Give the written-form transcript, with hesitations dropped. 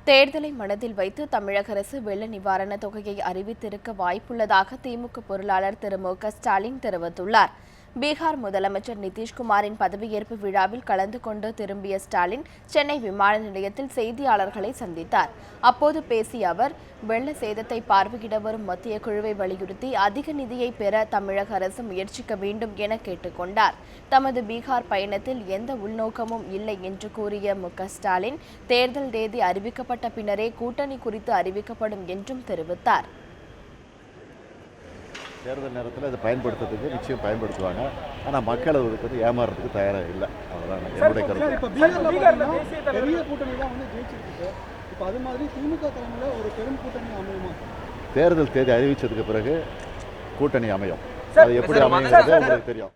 தேர்தலை மனதில் வைத்து தமிழக அரசு வெள்ள நிவாரணத் தொகையை அறிவித்திருக்க வாய்ப்புள்ளதாக திமுக பொருளாளர் திரு மு க ஸ்டாலின் தெரிவித்துள்ளார். பீகார் முதலமைச்சர் நிதிஷ்குமாரின் பதவியேற்பு விழாவில் கலந்து கொண்டு திரும்பிய ஸ்டாலின் சென்னை விமான நிலையத்தில் செய்தியாளர்களை சந்தித்தார். அப்போது பேசிய அவர், வெள்ள சேதத்தை பார்வையிட வரும் மத்திய குழுவை வலியுறுத்தி அதிக நிதியை பெற தமிழக அரசு முயற்சிக்க வேண்டும் என கேட்டுக் கொண்டார். தமது பீகார் பயணத்தில் எந்த உள்நோக்கமும் இல்லை என்று கூறிய மு க ஸ்டாலின், தேர்தல் தேதி அறிவிக்கப்பட்ட பின்னரே கூட்டணி குறித்து அறிவிக்கப்படும் என்றும் தெரிவித்தார். தேர்தல் நேரத்தில் இதை பயன்படுத்துறதுக்கு நிச்சயம் பயன்படுத்துவாங்க. ஆனால் மக்கள் அதுக்கு வந்து ஏமாறுறதுக்கு தயாராக இல்லை. அவ்வளோதான் என்னுடைய கருத்து. பெரிய கூட்டணி தான் வந்து ஜெயிச்சிருக்கு. இப்போ அது மாதிரி திமுக தலைமையில் ஒரு பெரும் கூட்டணி அமையுமா? தேர்தல் தேதி அறிவித்ததுக்கு பிறகு கூட்டணி அமையும். அது எப்படி அமையுங்கிறது உங்களுக்கு தெரியும்.